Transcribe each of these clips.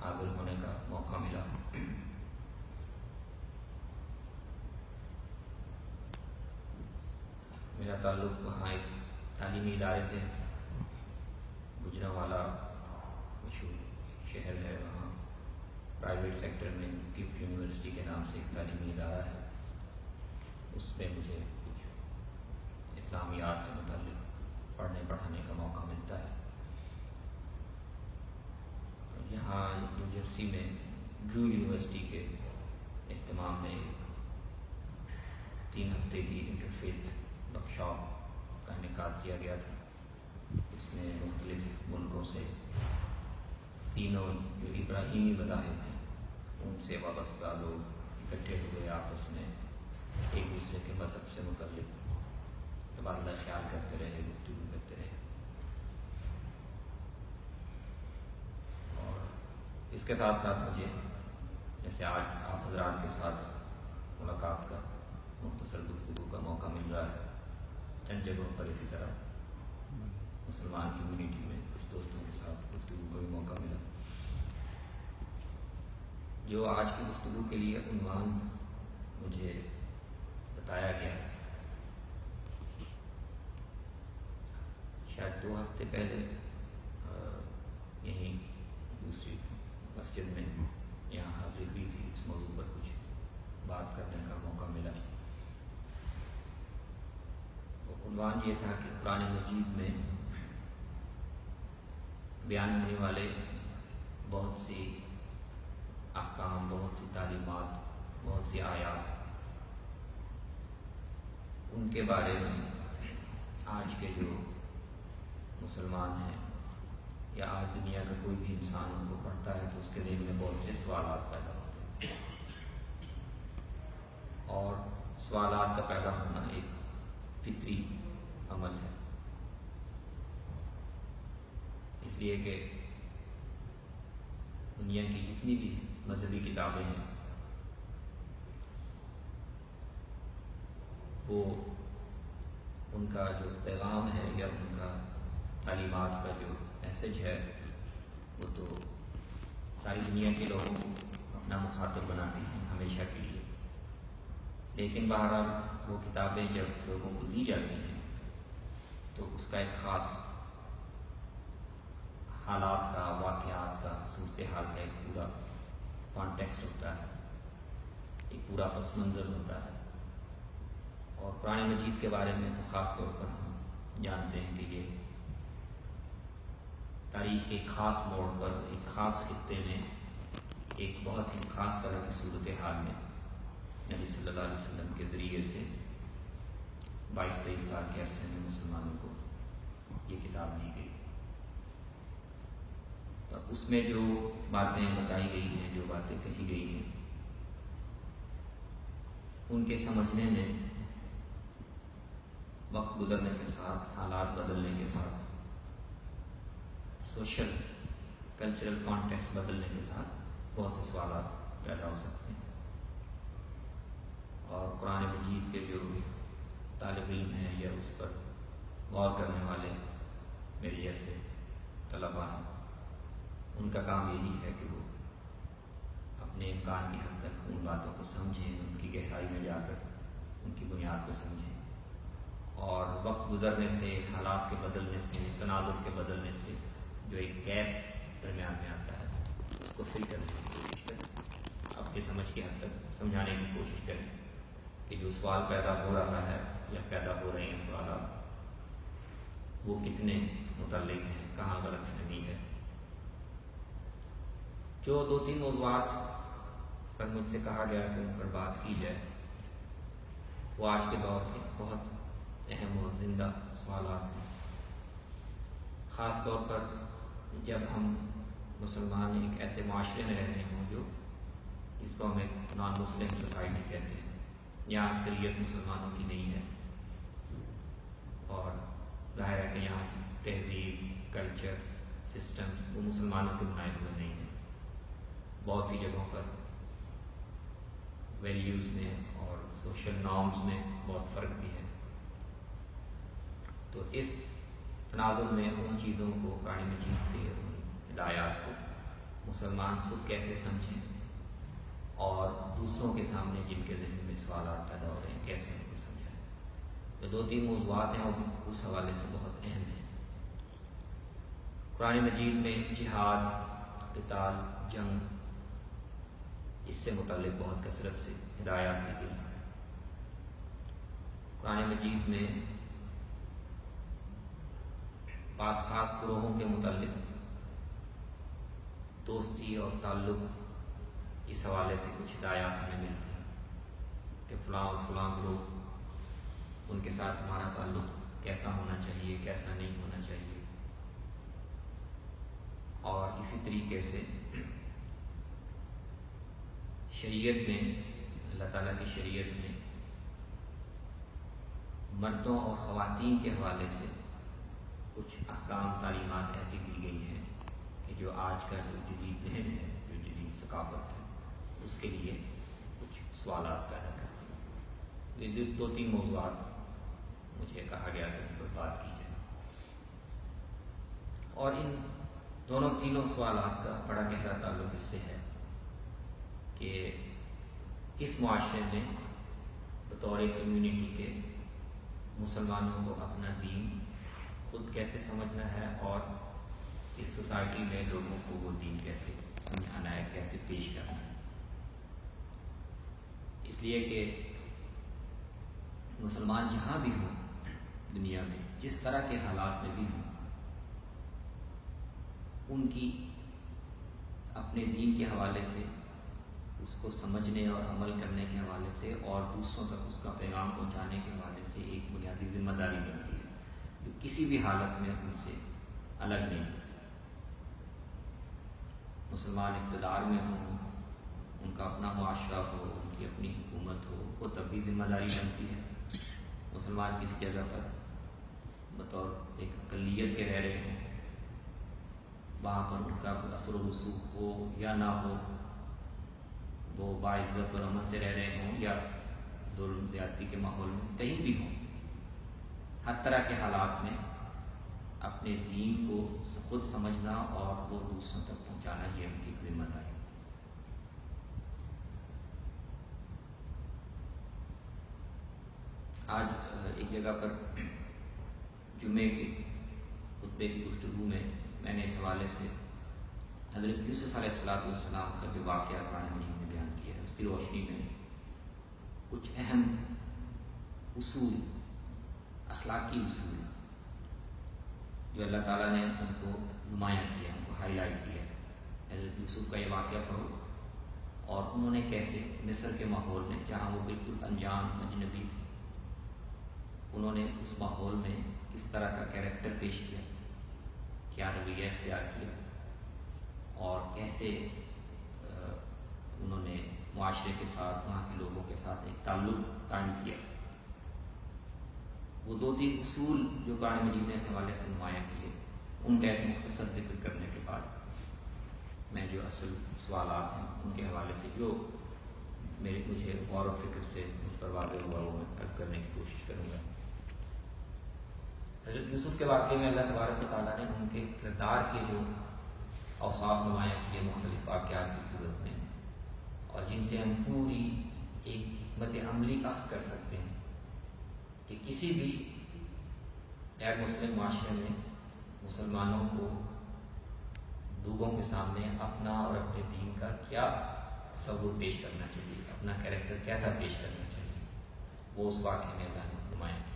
حاضر ہونے کا موقع ملا۔ میرا تعلق وہاں ایک تعلیمی ادارے سے، گجرانوالہ مشہور شہر ہے، وہاں پرائیویٹ سیکٹر میں گفٹ یونیورسٹی کے نام سے ایک تعلیمی ادارہ ہے، اس میں مجھے کچھ اسلامیات سے متعلق پڑھنے پڑھانے کا موقع ملتا ہے۔ یہاں نیو جرسی میں ڈرو یونیورسٹی کے اہتمام میں 3 ہفتے کی انٹرفیتھ ورکشاپ کا انعقاد کیا گیا تھا۔ اس میں مختلف ملکوں سے تینوں جو ابراہیمی مذاہب ہیں ان سے وابستہ لوگ اکٹھے ہوئے، آپس میں ایک دوسرے کے مذہب سے متعلق تبادلہ خیال کرتے رہے، گفتگو کرتے رہے۔ اور اس کے ساتھ ساتھ مجھے جیسے آج آپ حضرات کے ساتھ ملاقات کا، مختصر گفتگو کا موقع مل رہا ہے، چند جگہوں پر اسی طرح مسلمان کمیونٹی میں کچھ دوستوں کے ساتھ گفتگو کا بھی موقع ملا۔ جو آج کی گفتگو کے لیے عنوان مجھے بتایا گیا، شاید 2 ہفتے پہلے یہیں دوسری مسجد میں یہاں حاضری ہوئی تھی، اس موضوع پر کچھ بات کرنے کا موقع ملا۔ عنوان یہ تھا کہ قرآن مجید میں بیان ہونے والے بہت سی احکام، بہت سی تعلیمات، بہت سی آیات، ان کے بارے میں آج کے جو مسلمان ہیں یا آج دنیا کا کوئی بھی انسان ان کو پڑھتا ہے تو اس کے ذہن میں بہت سے سوالات پیدا ہوتے ہیں، اور سوالات کا پیدا ہونا ایک فطری عمل ہے، اس لیے کہ دنیا کی جتنی بھی مذہبی کتابیں ہیں وہ ان کا جو پیغام ہے یا ان کا تعلیمات کا جو میسج ہے وہ تو ساری دنیا کے لوگوں کو اپنا مخاطب بناتی ہیں ہمیشہ کے لیے، لیکن بہرحال وہ کتابیں جب لوگوں کو دی جاتی ہیں تو اس کا ایک خاص حالات کا، واقعات کا، صورتحال کا ایک پورا کانٹیکسٹ ہوتا ہے، ایک پورا پس منظر ہوتا ہے۔ اور قرآن مجید کے بارے میں تو خاص طور پر ہم جانتے ہیں کہ یہ تاریخ کے ایک خاص موڑ پر، ایک خاص خطے میں، ایک بہت ہی خاص طرح کی صورتحال میں نبی صلی اللہ علیہ وسلم کے ذریعے سے 22-23 سال کے عرصے میں مسلمانوں کو یہ کتاب دی گئی۔ تو اس میں جو باتیں بتائی گئی ہیں، جو باتیں کہی گئی ہیں، ان کے سمجھنے میں وقت گزرنے کے ساتھ، حالات بدلنے کے ساتھ، سوشل کلچرل کانٹیکسٹ بدلنے کے ساتھ بہت سے سوالات پیدا ہو سکتے ہیں، اور قرآن مجید کے جو طالب علم ہیں یا اس پر غور کرنے والے میرے جیسے طلباء ہیں، ان کا کام یہی ہے کہ وہ اپنے امکان کی حد تک ان باتوں کو سمجھیں، ان کی گہرائی میں جا کر ان کی بنیاد کو سمجھیں، اور وقت گزرنے سے، حالات کے بدلنے سے، تناظر کے بدلنے سے جو ایک گیپ درمیان میں آتا ہے اس کو فل کرنے کی کوشش کریں، اپنی سمجھ کی حد تک سمجھانے کی کوشش کریں کہ جو سوال پیدا ہو رہا ہے یا پیدا ہو رہے ہیں سوالات وہ کتنے متعلق ہیں، کہاں غلط فہمی ہے۔ جو 2-3 موضوعات پر مجھ سے کہا گیا کہ ان پر بات کی جائے، وہ آج کے دور کے بہت اہم اور زندہ سوالات ہیں، خاص طور پر جب ہم مسلمان ایک ایسے معاشرے میں رہ رہے ہوں جو جس کو ہم ایک نان مسلم سوسائٹی کہتے ہیں، یہاں اکثریت مسلمانوں کی نہیں ہے، اور ظاہر ہے کہ یہاں کی تہذیب، کلچر، سسٹمز وہ مسلمانوں کے بنائے ہوئے نہیں ہیں، بہت سی جگہوں پر ویلیوز میں اور سوشل نارمز میں بہت فرق بھی ہے۔ تو اس تناظر میں ان چیزوں کو، قرآن مجید کے ان ہدایات کو مسلمان خود کیسے سمجھیں اور دوسروں کے سامنے جن کے ذہن میں سوالات پیدا ہو رہے ہیں کیسے ان کو سمجھائیں. تو 2-3 موضوعات ہیں اور اس حوالے سے بہت اہم ہیں. قرآن مجید میں جہاد، قتال، جنگ، اس سے متعلق بہت کثرت سے ہدایات دی گئی. قرآن مجید میں بعض خاص گروہوں کے متعلق دوستی اور تعلق اس حوالے سے کچھ ہدایات ہمیں ملتی ہیں کہ فلاں اور فلاں گروہ ان کے ساتھ ہمارا تعلق کیسا ہونا چاہیے، کیسا نہیں ہونا چاہیے. اور اسی طریقے سے شریعت میں، اللہ تعالیٰ کی شریعت میں مردوں اور خواتین کے حوالے سے کچھ احکام، تعلیمات ایسی دی گئی ہیں کہ جو آج کا جو جدید ذہن ہے، جو جدید ثقافت ہے، اس کے لیے کچھ سوالات پیدا کرتے ہیں. یہ 2-3 موضوعات مجھے کہا گیا کہ ان پر بات کی جائے. اور ان تینوں سوالات کا بڑا گہرا تعلق اس سے ہے کہ اس معاشرے میں بطور کمیونٹی کے مسلمانوں کو اپنا دین خود کیسے سمجھنا ہے اور اس سوسائٹی میں لوگوں کو وہ دین کیسے سمجھانا ہے، کیسے پیش کرنا ہے. اس لیے کہ مسلمان جہاں بھی ہوں دنیا میں، جس طرح کے حالات میں بھی ہوں، ان کی اپنے دین کے حوالے سے، اس کو سمجھنے اور عمل کرنے کے حوالے سے اور دوسروں تک اس کا پیغام پہنچانے کے حوالے سے ایک بنیادی ذمہ داری بنتی ہے جو کسی بھی حالت میں ان سے الگ نہیں ہوتی. مسلمان اقتدار میں ہوں، ان کا اپنا معاشرہ ہو، ان کی اپنی حکومت ہو، وہ تب بھی ذمہ داری بنتی ہے. مسلمان کسی جگہ پر بطور ایک اقلیت کے رہ رہے ہوں، وہاں پر ان کا اثر و رسوخ ہو یا نہ ہو، وہ باعزت اور امن سے رہ رہے ہوں یا ظلم زیادتی کے ماحول میں کہیں بھی ہوں، ہر طرح کے حالات میں اپنے دین کو خود سمجھنا اور وہ دوسروں تک پہنچانا یہ ان کی ذمہ داری. آج ایک جگہ پر جمعے کے خطبے کی گفتگو میں نے اس حوالے سے حضرت یوسف علیہ السلام کا جو واقعہ قرآن مجید میں بیان کیا ہے، اس کی روشنی میں کچھ اہم اصول، اخلاقی اصول جو اللہ تعالیٰ نے ان کو نمایاں کیا، ان کو ہائی لائٹ کیا. حضرت یوسف کا یہ واقعہ پڑھو اور انہوں نے کیسے مصر کے ماحول میں، جہاں وہ بالکل انجان اجنبی تھے، انہوں نے اس ماحول میں کس طرح کا کیریکٹر پیش کیا، کیا رویہ اختیار کیا اور کیسے انہوں نے معاشرے کے ساتھ، وہاں کے لوگوں کے ساتھ ایک تعلق قائم کیا. وہ 2-3 اصول جو قرآن مجید نے اس حوالے سے نمایاں کیے، ان کا ایک مختصر ذکر کرنے کے بعد میں جو اصل سوالات ہیں ان کے حوالے سے جو مجھے غور و فکر سے مجھ پر واضح ہوا وہ میں عرض کرنے کی کوشش کروں گا. حضرت یوسف کے واقعے میں اللہ تبارک و تعالیٰ نے ان کے کردار کے جو اوصاف نمایاں کیے مختلف واقعات کی صورت میں، اور جن سے ہم پوری ایک حکمت عملی اخذ کر سکتے ہیں کہ کسی بھی غیر مسلم معاشرے میں مسلمانوں کو لوگوں کے سامنے اپنا اور اپنے دین کا کیا تصور پیش کرنا چاہیے، اپنا کیریکٹر کیسا پیش کرنا چاہیے، وہ اس واقعے میں اللہ نے نمایاں کی.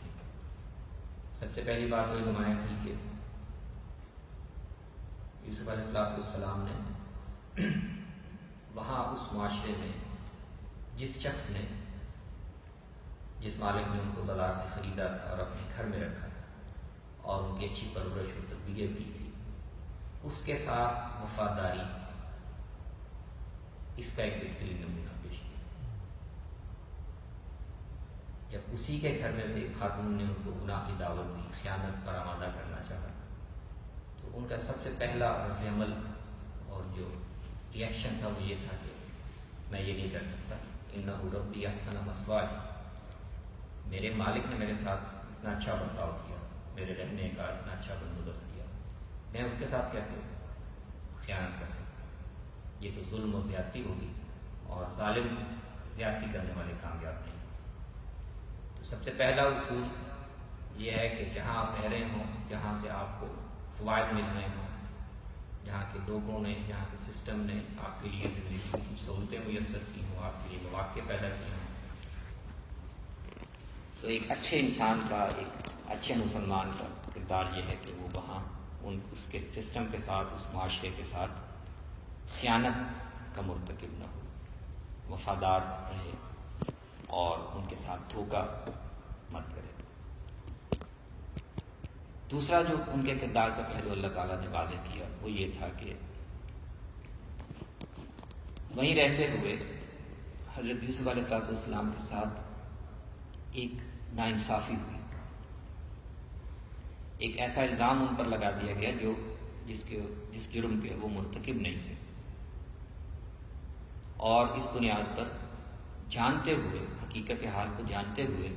سب سے پہلی بات تو یہ نمایاں کی کہ یوسف علیہ السلام نے وہاں اس معاشرے میں جس شخص نے، جس مالک نے ان کو بازار سے خریدا تھا اور اپنے گھر میں رکھا تھا اور ان کی اچھی پرورش اور تربیت کی تھی، اس کے ساتھ وفاداری، اس کا ایک بہترین نمونہ پیش کیا. جب اسی کے گھر میں سے ایک خاتون نے ان کو گناہ کی دعوت دی، خیانت پر آمادہ کرنا چاہا، تو ان کا سب سے پہلا رد عمل اور جو ری ایکشن تھا وہ یہ تھا کہ میں یہ نہیں کر سکتا، انہ ربی احسن مثوایا، میرے مالک نے میرے ساتھ اتنا اچھا برتاؤ کیا، میرے رہنے کا اتنا اچھا بندوبست کیا، میں اس کے ساتھ کیسے خیانت کر سکتا. یہ تو ظلم و زیادتی ہوگی، اور ظالم زیادتی کرنے والے کامیاب نہیں۔ تو سب سے پہلا اصول یہ ہے کہ جہاں آپ رہ رہے ہوں، جہاں سے آپ کو فوائد مل رہے ہوں، جہاں کے لوگوں نے، جہاں کے سسٹم نے آپ کے لیے زندگی کی سہولتیں میسر کی ہوں، آپ کے لیے مواقع پیدا کیے ہوں، تو ایک اچھے انسان کا، ایک اچھے مسلمان کا کردار یہ ہے کہ وہ وہاں اس کے سسٹم کے ساتھ، اس معاشرے کے ساتھ خیانت کا مرتکب نہ ہو، وفادار رہے اور ان کے ساتھ دھوکہ مت کرے۔ دوسرا جو ان کے کردار کا پہلو اللہ تعالیٰ نے واضح کیا وہ یہ تھا کہ وہیں رہتے ہوئے حضرت یوسف علیہ السلام کے ساتھ ایک ناانصافی ہوئی، ایک ایسا الزام ان پر لگا دیا گیا جس جرم کے وہ مرتکب نہیں تھے، اور اس بنیاد پر جانتے ہوئے، حقیقت حال کو جانتے ہوئے،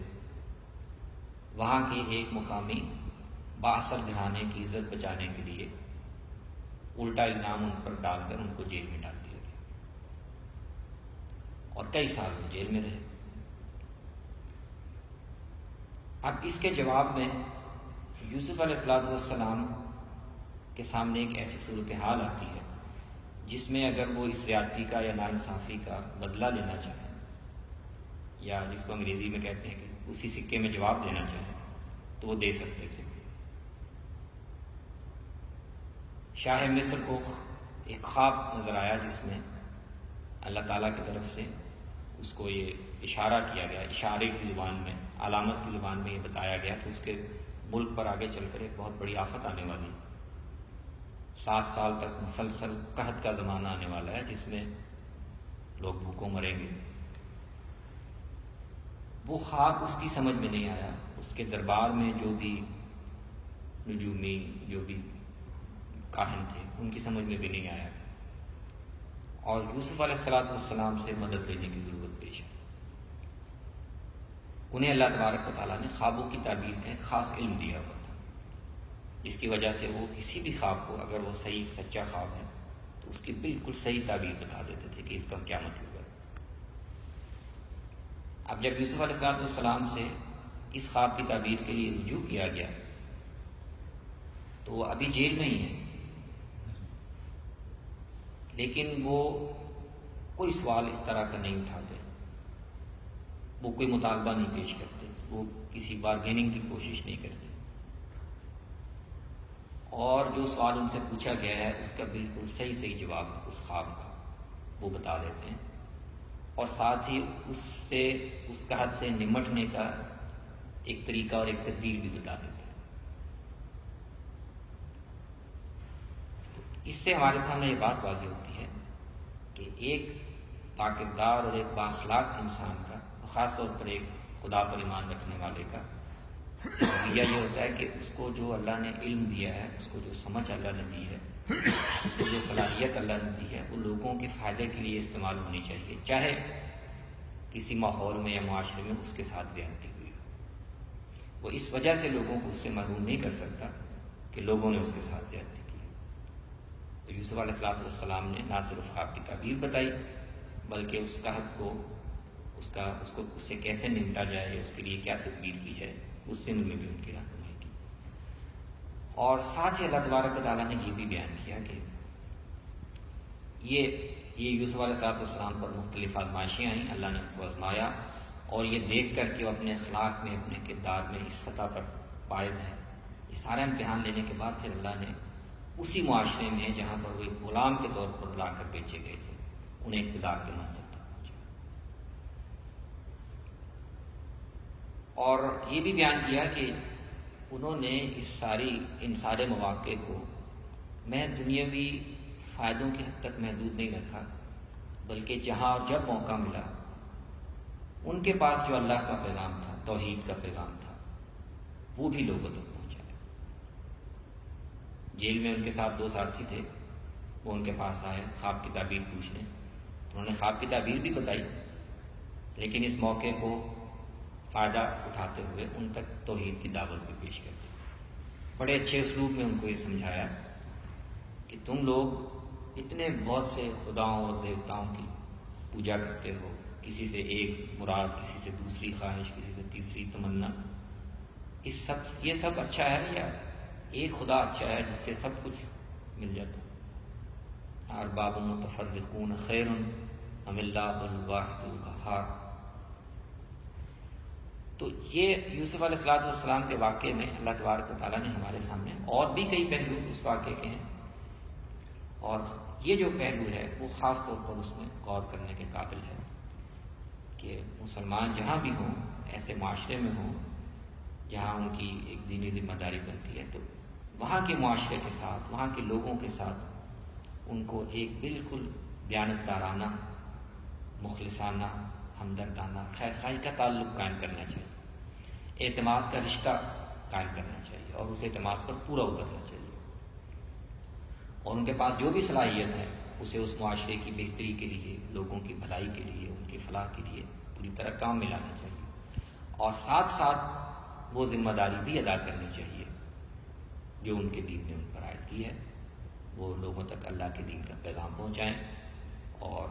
وہاں کے ایک مقامی بااثر گھرانے کی عزت بچانے کے لیے الٹا الزام ان پر ڈال کر ان کو جیل میں ڈال دیا گیا، اور کئی سال وہ جیل میں رہے۔ اب اس کے جواب میں یوسف علیہ السلام کے سامنے ایک ایسی صورتحال آتی ہے جس میں اگر وہ اس زیادتی کا یا ناانصافی کا بدلہ لینا چاہیں، یا جس کو انگریزی میں کہتے ہیں کہ اسی سکے میں جواب دینا چاہیں، تو وہ دے سکتے تھے۔ شاہ مصر کو ایک خواب نظر آیا جس میں اللہ تعالیٰ کی طرف سے اس کو یہ اشارہ کیا گیا، اشارے کی زبان میں، علامت کی زبان میں یہ بتایا گیا کہ اس کے ملک پر آگے چل کر ایک بہت بڑی آفت آنے والی، 7 سال تک مسلسل قحط کا زمانہ آنے والا ہے جس میں لوگ بھوکوں مریں گے۔ وہ خواب اس کی سمجھ میں نہیں آیا، اس کے دربار میں جو بھی نجومی، جو بھی کاہن تھے، ان کی سمجھ میں بھی نہیں آیا، اور یوسف علیہ السلام سے مدد لینے کی ضرورت پیش ہے۔ انہیں اللہ تبارک و تعالیٰ نے خوابوں کی تعبیر کا ایک خاص علم دیا ہوا تھا، جس کی وجہ سے وہ کسی بھی خواب کو، اگر وہ صحیح سچا خواب ہے تو اس کی بالکل صحیح تعبیر بتا دیتے تھے کہ اس کا کیا مطلب ہے۔ اب جب یوسف علیہ السلام سے اس خواب کی تعبیر کے لیے رجوع کیا گیا تو وہ ابھی جیل میں ہی ہیں، لیکن وہ کوئی سوال اس طرح کا نہیں اٹھاتے، وہ کوئی مطالبہ نہیں پیش کرتے، وہ کسی بارگیننگ کی کوشش نہیں کرتے، اور جو سوال ان سے پوچھا گیا ہے اس کا بالکل صحیح جواب اس خواب کا وہ بتا دیتے ہیں، اور ساتھ ہی اس قحط سے نمٹنے کا ایک طریقہ اور ایک تدبیر بھی بتا دیتے ہیں۔ اس سے ہمارے سامنے یہ بات واضح ہوتی ہے کہ ایک باکردار اور ایک بااخلاق انسان کا، خاص طور پر ایک خدا پر ایمان رکھنے والے کا رویہ یہ ہوتا ہے کہ اس کو جو اللہ نے علم دیا ہے، اس کو جو سمجھ اللہ نے دی ہے، اس کو جو صلاحیت اللہ نے دی ہے، وہ لوگوں کے فائدے کے لیے استعمال ہونی چاہیے، چاہے کسی ماحول میں یا معاشرے میں اس کے ساتھ زیادتی ہوئی ہو۔ وہ اس وجہ سے لوگوں کو اس سے محروم نہیں کر سکتا کہ لوگوں نے اس کے ساتھ زیادتی کی۔ تو یوسف علیہ السلام نے نہ صرف خواب کی تعبیر بتائی بلکہ اس قحط کو اس سے کیسے نمٹا جائے، یا اس کے لیے کیا تدبیر کی جائے، اس سند میں بھی ان کی رہنمائی کی۔ اور ساتھ ہی اللہ تبارک و تعالیٰ نے یہ بھی بیان کیا کہ یہ یوسف علیہ السلام پر مختلف آزمائشیں آئیں، اللہ نے ان کو آزمایا، اور یہ دیکھ کر کہ وہ اپنے اخلاق میں، اپنے کردار میں اس سطح پر فائز ہیں، یہ سارا امتحان لینے کے بعد پھر اللہ نے اسی معاشرے میں جہاں پر وہ ایک غلام کے طور پر لا کر بیچے گئے تھے، انہیں اقتدار کے منصب تک پہنچا۔ اور یہ بھی بیان کیا کہ انہوں نے ان سارے مواقع کو محض دنیاوی فائدوں کی حد تک محدود نہیں رکھا، بلکہ جہاں اور جب موقع ملا ان کے پاس جو اللہ کا پیغام تھا، توحید کا پیغام تھا، وہ بھی لوگوں تک پہنچایا۔ جیل میں ان کے ساتھ 2 ساتھی تھے، وہ ان کے پاس آئے خواب کی تعبیر پوچھنے، انہوں نے خواب کی تعبیر بھی بتائی، لیکن اس موقع کو فائدہ اٹھاتے ہوئے ان تک توحید کی دعوت بھی پیش کر دی۔ بڑے اچھے اسلوب میں ان کو یہ سمجھایا کہ تم لوگ اتنے بہت سے خداؤں اور دیوتاؤں کی پوجا کرتے ہو، کسی سے ایک مراد، کسی سے دوسری خواہش، کسی سے تیسری تمنا، یہ سب اچھا ہے یا ایک خدا اچھا ہے جس سے سب کچھ مل جاتا؟ ارباب متفرقون خیر ام اللہ الواحد القہار۔ تو یہ یوسف علیہ السلام کے واقعے میں اللہ تبارک و تعالیٰ نے ہمارے سامنے اور بھی کئی پہلو اس واقعے کے ہیں، اور یہ جو پہلو ہے وہ خاص طور پر اس میں غور کرنے کے قابل ہے کہ مسلمان جہاں بھی ہوں، ایسے معاشرے میں ہوں جہاں ان کی ایک دینی ذمہ داری بنتی ہے، تو وہاں کے معاشرے کے ساتھ، وہاں کے لوگوں کے ساتھ ان کو ایک بالکل دیانتدارانہ، مخلصانہ، ہمدردانہ، خیر خواہی کا تعلق قائم کرنا چاہیے، اعتماد کا رشتہ قائم کرنا چاہیے، اور اس اعتماد پر پورا اترنا چاہیے، اور ان کے پاس جو بھی صلاحیت ہے اسے اس معاشرے کی بہتری کے لیے، لوگوں کی بھلائی کے لیے، ان کی فلاح کے لیے پوری طرح کام میں لانا چاہیے، اور ساتھ ساتھ وہ ذمہ داری بھی ادا کرنی چاہیے جو ان کے دین نے ان پر عائد کی ہے، وہ لوگوں تک اللہ کے دین کا پیغام پہنچائیں اور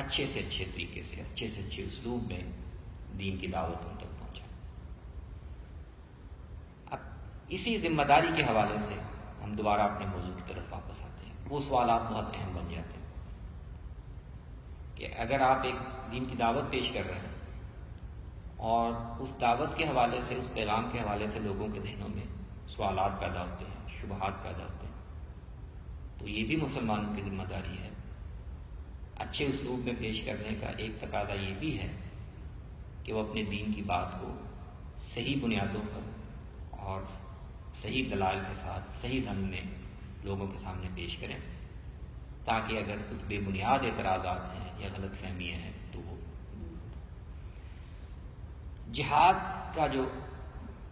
اچھے سے اچھے طریقے سے، اچھے سے اچھے اسلوب میں دین کی دعوت ان تک پہنچائیں۔ اب اسی ذمہ داری کے حوالے سے ہم دوبارہ اپنے موضوع کی طرف واپس آتے ہیں۔ وہ سوالات بہت اہم بن جاتے ہیں کہ اگر آپ ایک دین کی دعوت پیش کر رہے ہیں اور اس دعوت کے حوالے سے، اس پیغام کے حوالے سے لوگوں کے ذہنوں میں سوالات پیدا ہوتے ہیں، شبہات پیدا ہوتے ہیں، تو یہ بھی مسلمانوں کی ذمہ داری ہے۔ اچھے اسلوب میں پیش کرنے کا ایک تقاضا یہ بھی ہے کہ وہ اپنے دین کی بات کو صحیح بنیادوں پر اور صحیح دلائل کے ساتھ صحیح ڈھنگ میں لوگوں کے سامنے پیش کریں، تاکہ اگر کچھ بے بنیاد اعتراضات ہیں یا غلط فہمیاں ہیں تو وہ دور ہو۔ جہاد کا جو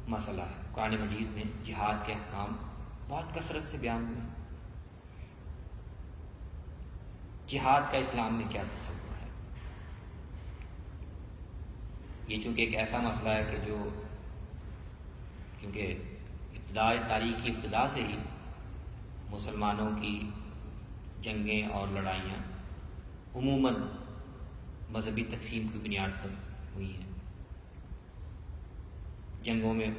مسئلہ ہے، قرآن مجید میں جہاد کے احکام بہت کثرت سے بیان ہوئے۔ جہاد کا اسلام میں کیا تصور ہے؟ یہ چونکہ ایک ایسا مسئلہ ہے کہ جو کیونکہ تاریخ کی ابتدا سے ہی مسلمانوں کی جنگیں اور لڑائیاں عموماً مذہبی تقسیم کی بنیاد پر ہوئی ہیں۔ جنگوں میں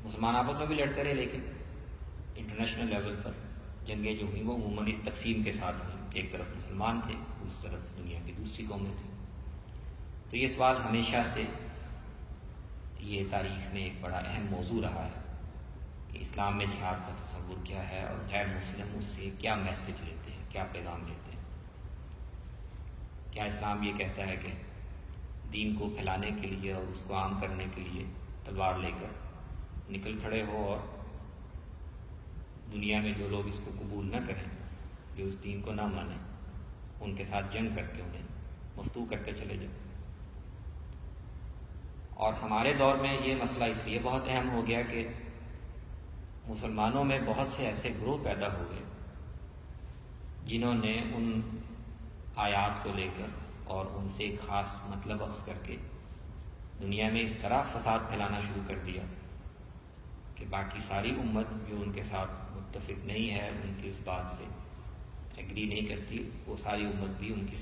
مسلمان آپس میں بھی لڑتے رہے، لیکن انٹرنیشنل لیول پر جنگیں جو ہوئیں وہ عموماً اس تقسیم کے ساتھ ہوئیں کہ ایک طرف مسلمان تھے، اس طرف دنیا کی دوسری قومیں تھیں۔ تو یہ سوال ہمیشہ سے یہ تاریخ میں ایک بڑا اہم موضوع رہا ہے کہ اسلام میں جہاد کا تصور کیا ہے اور غیر مسلم اس سے کیا میسج لیتے ہیں، کیا پیغام لیتے ہیں۔ کیا اسلام یہ کہتا ہے کہ دین کو پھیلانے کے لیے اور اس کو عام کرنے کے لیے تلوار لے کر نکل کھڑے ہو، اور دنیا میں جو لوگ اس کو قبول نہ کریں، جو اس دین کو نہ مانیں، ان کے ساتھ جنگ کر کے انہیں مفتو کرتے چلے جائیں؟ اور ہمارے دور میں یہ مسئلہ اس لیے بہت اہم ہو گیا کہ مسلمانوں میں بہت سے ایسے گروہ پیدا ہو گئے جنہوں نے ان آیات کو لے کر اور ان سے ایک خاص مطلب اخذ کر کے دنیا میں اس طرح فساد پھیلانا شروع کر دیا کہ باقی ساری امت جو ان کے ساتھ متفق نہیں ہے، ان کی اس بات سے ایگری نہیں کرتی، وہ ساری امت بھی ان کی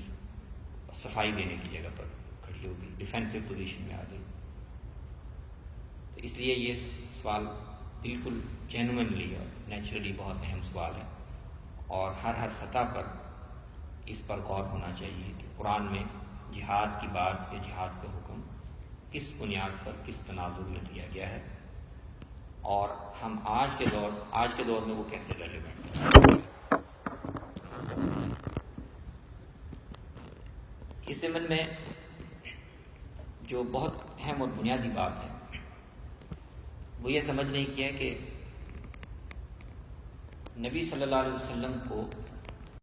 صفائی دینے کی جگہ پر کھڑی ہو گئی، ڈیفینسو پوزیشن میں آ گئی۔ تو اس لیے یہ سوال بالکل جینوئنلی اور نیچرلی بہت اہم سوال ہے، اور ہر سطح پر اس پر غور ہونا چاہیے کہ قرآن میں جہاد کی بات یا جہاد کا حکم کس بنیاد پر، کس تناظر میں دیا گیا ہے، اور ہم آج کے دور میں وہ کیسے ریلیونٹ ہے۔ اس ضمن میں جو بہت اہم اور بنیادی بات ہے وہ یہ سمجھنے کی ہے کہ نبی صلی اللہ علیہ وسلم کو